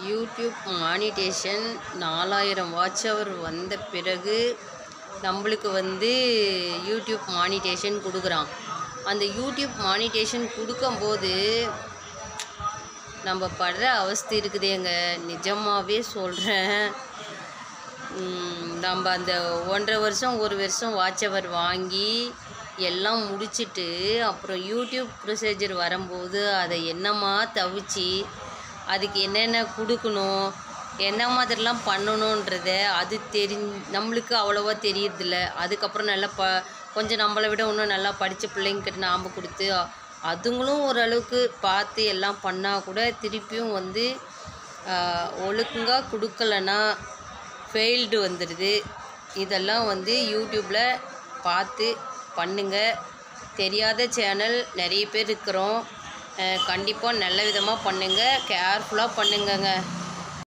YouTube monetisation 4000 watch hour வந்த பிறகு நம்மளுக்கு யூடியூப் மானிட்டேஷன் கொடுக்குறான். அந்த யூடியூப் மானிட்டேஷன் கொடுக்கும்போது நம்ம படுற அவஸ்தை இருக்குதேங்க, நிஜமாகவே சொல்கிறேன். நம்ம அந்த 1.5 வருஷம் 1 வருஷம் வாட்ச் ஹவர் வாங்கி எல்லாம் முடிச்சுட்டு அப்புறம் யூடியூப் ப்ரொசீஜர் வரும்போது அதை என்னமா தவிச்சு அதுக்கு என்னென்ன கொடுக்கணும், என்ன மாதிரிலாம் பண்ணணுன்றத அது நம்மளுக்கு அவ்வளோவா தெரியறதில்ல. அதுக்கப்புறம் நல்லா கொஞ்சம் நம்மளை விட இன்னும் நல்லா படித்த பிள்ளைங்கிட்ட நாம் கொடுத்து அதுங்களும் ஓரளவுக்கு பார்த்து எல்லாம் பண்ணால் கூட திருப்பியும் ஒழுங்காக கொடுக்கலன்னா ஃபெயில்டு வந்துடுது. இதெல்லாம் யூடியூப்பில் பார்த்து பண்ணுங்கள். தெரியாத சேனல் நிறைய பேர் இருக்கிறோம். கண்டிப்பாக நல்ல விதமாக பண்ணுங்கள், கேர்ஃபுல்லாக பண்ணுங்கங்க.